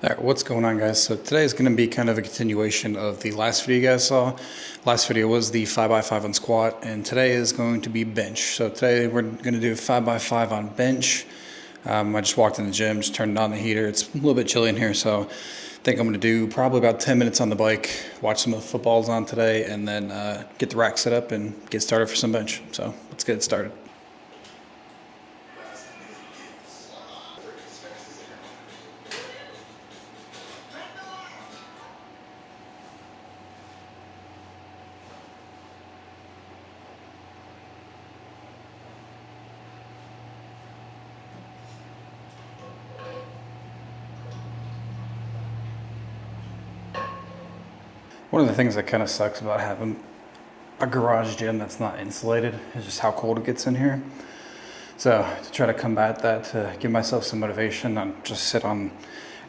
All right, what's going on, guys? So today is going to be kind of a continuation of the last video you guys saw. Last video was the 5x5 on squat, and today is going to be bench. So today we're going to do 5x5 on bench. I just walked in the gym, just turned on the heater. It's a little bit chilly in here, so I think I'm going to do probably about 10 minutes on the bike, watch some of the footballs on today, and then get the rack set up and get started for some bench. So let's get it started. One of the things that kind of sucks about having a garage gym that's not insulated is just how cold it gets in here. So to try to combat that, to give myself some motivation, I'll just sit on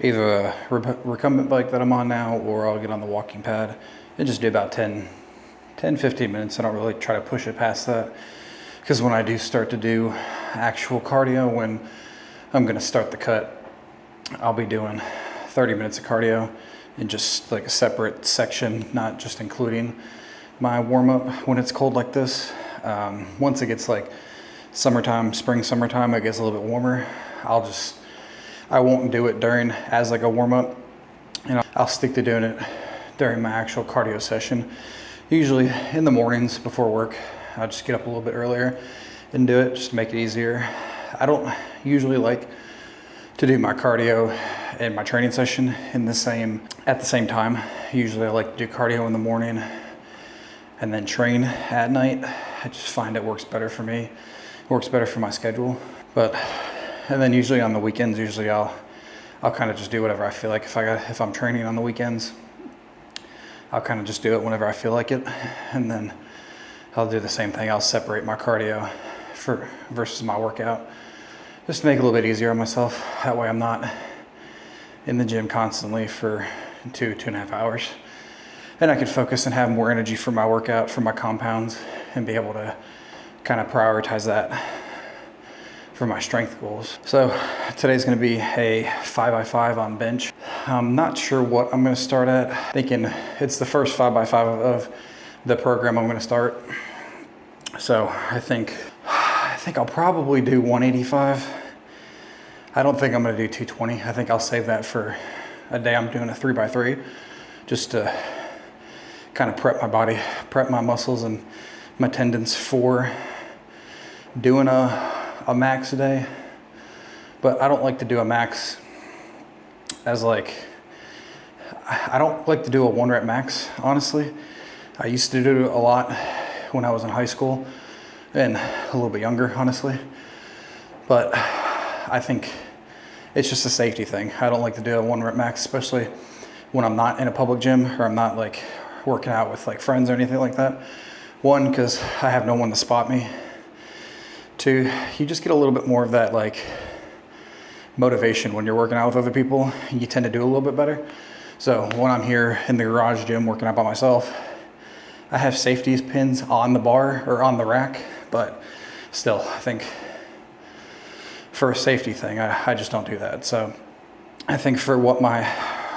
either a recumbent bike that I'm on now, or I'll get on the walking pad and just do about 10, 15 minutes. I don't really try to push it past that, because when I do start to do actual cardio, when I'm gonna start the cut, I'll be doing 30 minutes of cardio in just like a separate section, not just including my warm-up when it's cold like this. Once it gets like summertime, summertime, it gets a little bit warmer, I won't do it during as like a warm-up, and I'll stick to doing it during my actual cardio session. Usually in the mornings before work, I'll just get up a little bit earlier and do it, just to make it easier. I don't usually like to do my cardio and my training session at the same time. Usually I like to do cardio in the morning and then train at night. I just find it works better for me. It works better for my schedule. And then usually on the weekends, I'll kind of just do whatever I feel like. If I'm training on the weekends, I'll kind of just do it whenever I feel like it. And then I'll do the same thing. I'll separate my cardio versus my workout, just to make it a little bit easier on myself. That way I'm not in the gym constantly for 2.5 hours. And I can focus and have more energy for my workout, for my compounds, and be able to kind of prioritize that for my strength goals. So today's gonna be a 5x5 on bench. I'm not sure what I'm gonna start at. Thinking it's the first 5x5 of the program I'm gonna start. So I think I'll probably do 185. I don't think I'm gonna do 220. I think I'll save that for a day I'm doing a 3x3, just to kind of prep my body, prep my muscles and my tendons for doing a max a day. But I don't like to do a max as I don't like to do a 1 rep max, honestly. I used to do it a lot when I was in high school and a little bit younger, honestly. But I think it's just a safety thing. I don't like to do a 1 rep max, especially when I'm not in a public gym or I'm not like working out with like friends or anything like that. One, because I have no one to spot me. Two, you just get a little bit more of that like motivation when you're working out with other people. You tend to do a little bit better. So when I'm here in the garage gym working out by myself, I have safety pins on the bar or on the rack, but still, I think for a safety thing, I just don't do that. So I think for what my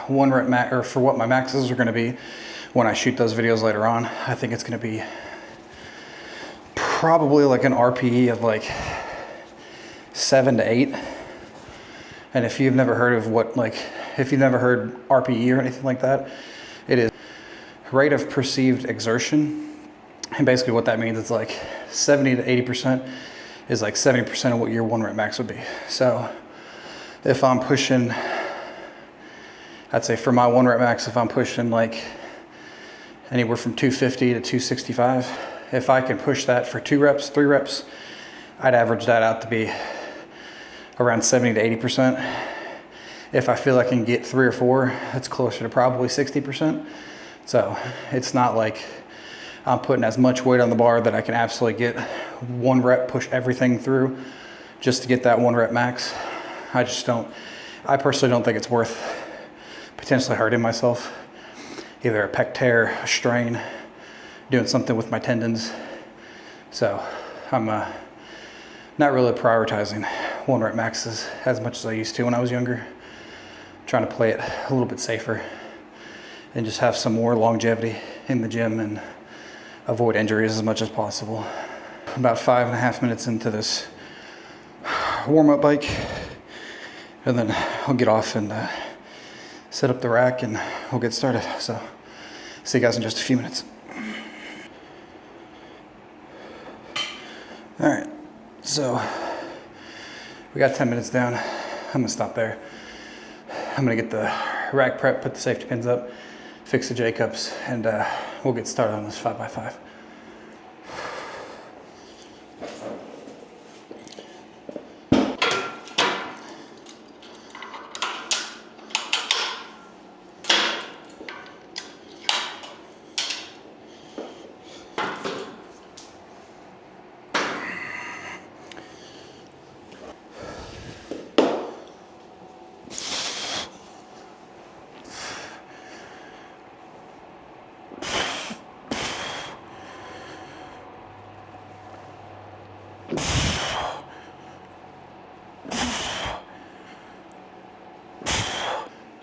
1 rep max, or for what my maxes are gonna be when I shoot those videos later on, I think it's gonna be probably like an RPE of like 7 to 8. And if you've never heard of if you've never heard RPE or anything like that, it is rate of perceived exertion. And basically what that means is like 70 to 80% is like 70% of what your 1 rep max would be. So if I'm pushing, I'd say for my 1 rep max, if I'm pushing like anywhere from 250 to 265, if I can push that for 2 reps, 3 reps, I'd average that out to be around 70 to 80%. If I feel I can get 3 or 4, that's closer to probably 60%. So it's not like I'm putting as much weight on the bar that I can absolutely get 1 rep, push everything through just to get that 1 rep max. I personally don't think it's worth potentially hurting myself. Either a pec tear, a strain, doing something with my tendons. So I'm not really prioritizing 1 rep maxes as much as I used to when I was younger. trying to play it a little bit safer and just have some more longevity in the gym and avoid injuries as much as possible. About 5.5 minutes into this warm-up bike, and then I'll get off and set up the rack and we'll get started. So see you guys in just a few minutes. All right, so we got 10 minutes down. I'm gonna stop there. I'm gonna get the rack prep, put the safety pins up, fix the J-cups, and we'll get started on this 5x5.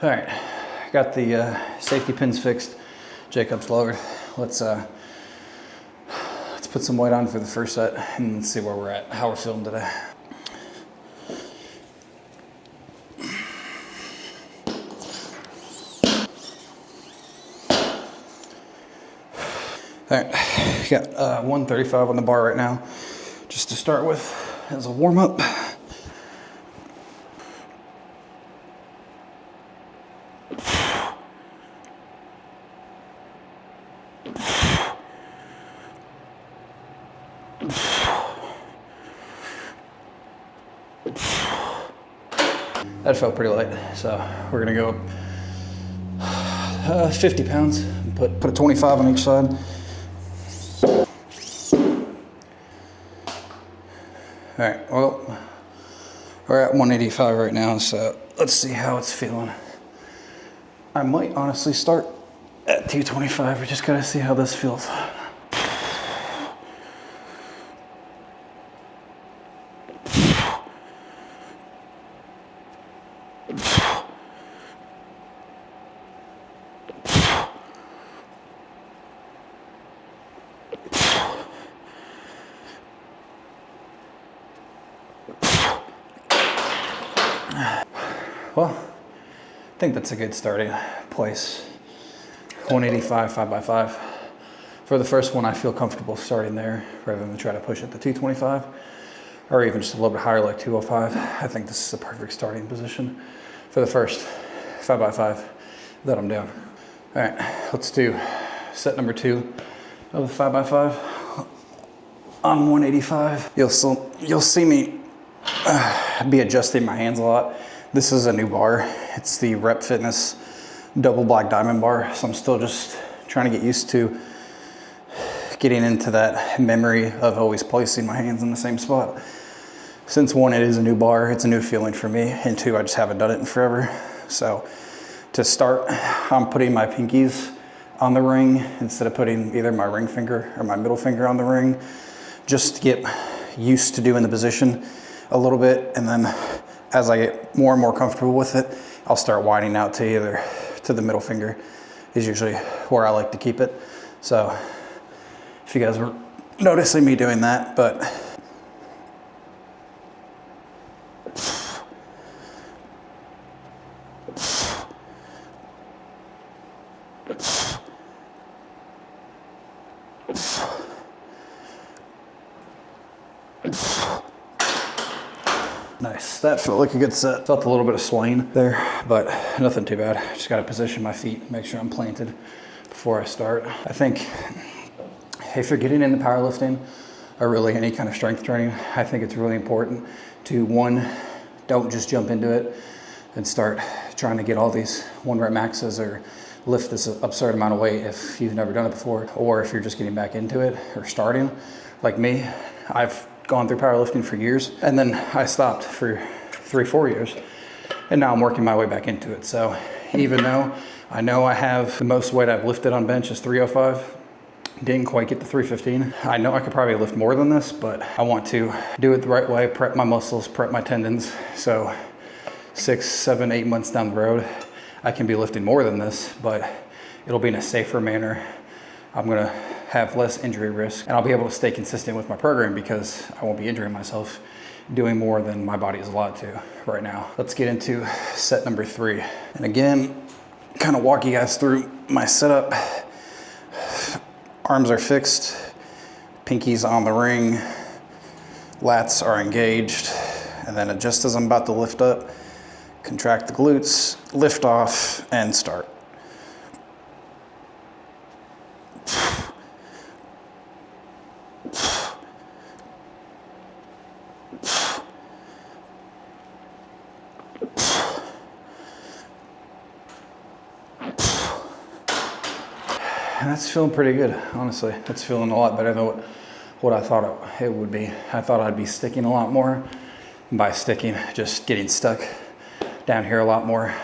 All right, got the safety pins fixed, J-cups lowered. Let's put some weight on for the first set and let's see where we're at, how we're feeling today. All right, got 135 on the bar right now, just to start with as a warm-up. That felt pretty light, so we're gonna go up 50 pounds and put a 25 on each side. All right, well, we're at 185 right now, so let's see how it's feeling. I might honestly start at 225. We just gotta see how this feels. Well, I think that's a good starting place. 185, 5x5. For the first one, I feel comfortable starting there rather than try to push it to 225 or even just a little bit higher like 205. I think this is a perfect starting position for the first 5x5 that I'm doing. All right, let's do set number 2 of the 5x5 on 185. You'll see me be adjusting my hands a lot. This is a new bar. It's the Rep Fitness double black diamond bar. So I'm still just trying to get used to getting into that memory of always placing my hands in the same spot. Since 1, it is a new bar, it's a new feeling for me, and 2, I just haven't done it in forever. So to start, I'm putting my pinkies on the ring instead of putting either my ring finger or my middle finger on the ring, just to get used to doing the position a little bit, and then as I get more and more comfortable with it, I'll start widening out to either to the middle finger is usually where I like to keep it. So if you guys were noticing me doing that, but nice. That felt like a good set. Felt a little bit of swaying there, but nothing too bad. Just got to position my feet, make sure I'm planted before I start. I think if you're getting into powerlifting or really any kind of strength training, I think it's really important to, 1, don't just jump into it and start trying to get all these 1-rep maxes or lift this absurd amount of weight if you've never done it before, or if you're just getting back into it or starting. Like me, I've gone through powerlifting for years, and then I stopped for 3-4 years, and now I'm working my way back into it. So even though I know I have the most weight I've lifted on bench is 305, didn't quite get to 315. I know I could probably lift more than this, but I want to do it the right way, prep my muscles, prep my tendons. So 6, 7, 8 months down the road, I can be lifting more than this, but it'll be in a safer manner. I'm gonna have less injury risk, and I'll be able to stay consistent with my program because I won't be injuring myself doing more than my body is allowed to right now. Let's get into set number 3. And again, kind of walk you guys through my setup. Arms are fixed, pinkies on the ring, lats are engaged, and then just as I'm about to lift up, contract the glutes, lift off, and start. And that's feeling pretty good, honestly. That's feeling a lot better than what I thought it would be. I thought I'd be sticking a lot more. By sticking, just getting stuck down here a lot more,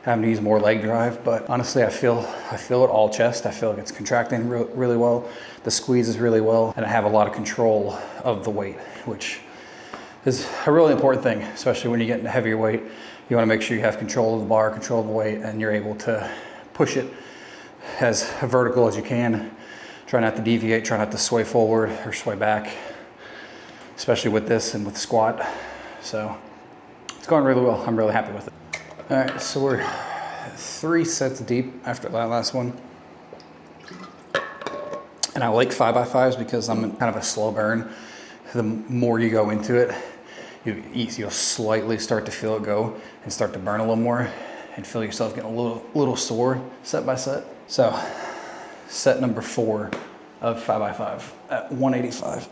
having to use more leg drive. But honestly, I feel it all chest. I feel like it's contracting really well. The squeeze is really well, and I have a lot of control of the weight, which is a really important thing, especially when you get into heavier weight. You wanna make sure you have control of the bar, control of the weight, and you're able to push it as vertical as you can. Try not to deviate, try not to sway forward or sway back, especially with this and with squat. So it's going really well. I'm really happy with it. All right, so we're 3 sets deep after that last one. And I like 5x5s because I'm kind of a slow burn. The more you go into it, you'll slightly start to feel it go and start to burn a little more and feel yourself getting a little sore set by set. So set number 4 of 5x5 at 185.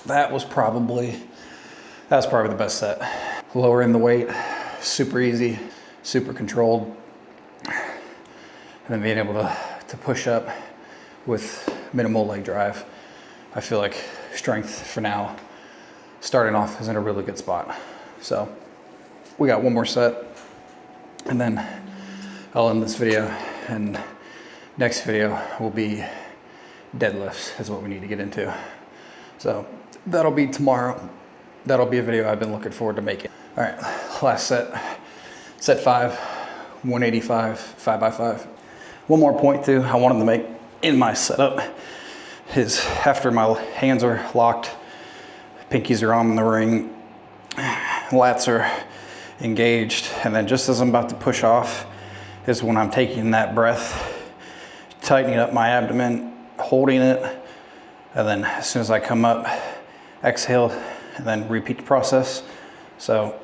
That was probably the best set. Lowering the weight, super easy, super controlled. And then being able to push up with minimal leg drive. I feel like strength for now, starting off, is in a really good spot. So we got one more set and then I'll end this video, and next video will be deadlifts is what we need to get into. So that'll be tomorrow. That'll be a video I've been looking forward to making. All right, last set, set 5, 185, 5x5. One more point too I wanted to make in my setup is after my hands are locked, pinkies are on the ring, lats are engaged, and then just as I'm about to push off is when I'm taking that breath, tightening up my abdomen, holding it, and then as soon as I come up, exhale, and then repeat the process. So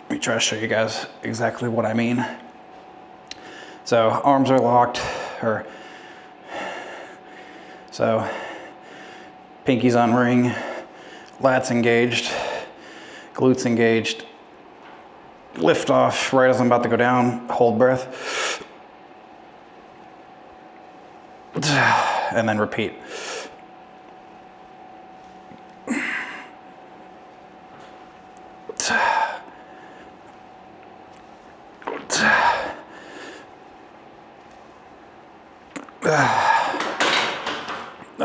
let me try to show you guys exactly what I mean. So arms are locked, so pinkies on ring, lats engaged, glutes engaged, lift off right as I'm about to go down, hold breath, and then repeat.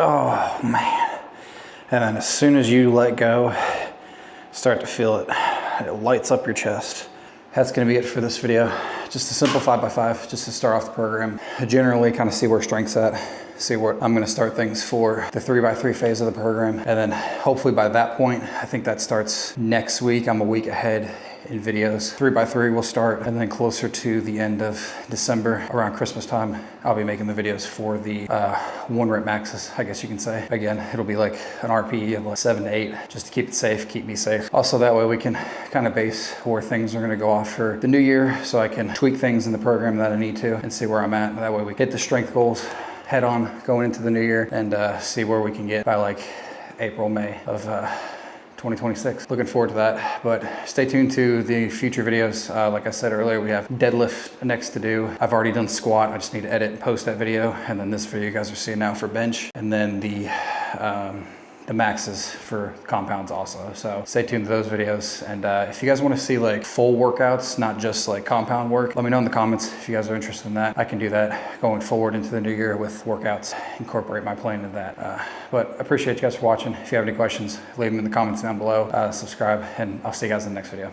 Oh man. And then as soon as you let go, start to feel it. It lights up your chest. That's gonna be it for this video. Just a simple 5x5, just to start off the program. I generally kind of see where strength's at, see where I'm gonna start things for the 3x3 phase of the program. And then hopefully by that point, I think that starts next week. I'm a week ahead in videos. 3x3 will start, and then closer to the end of December, around Christmas time, I'll be making the videos for the 1 rep maxes, I guess you can say. Again, it'll be like an RPE of like 7 to 8, just to keep it safe, keep me safe. Also, that way we can kind of base where things are gonna go off for the new year, so I can tweak things in the program that I need to and see where I'm at. That way we hit the strength goals head on going into the new year, and see where we can get by like April, May of 2026. Looking forward to that, but stay tuned to the future videos. Like I said earlier, we have deadlift next to do. I've already done squat. I just need to edit and post that video. And then this video you guys are seeing now for bench. And then the the maxes for compounds also. So stay tuned to those videos. And if you guys want to see like full workouts, not just like compound work, let me know in the comments if you guys are interested in that. I can do that going forward into the new year with workouts, incorporate my plan into that. But I appreciate you guys for watching. If you have any questions, leave them in the comments down below, subscribe, and I'll see you guys in the next video.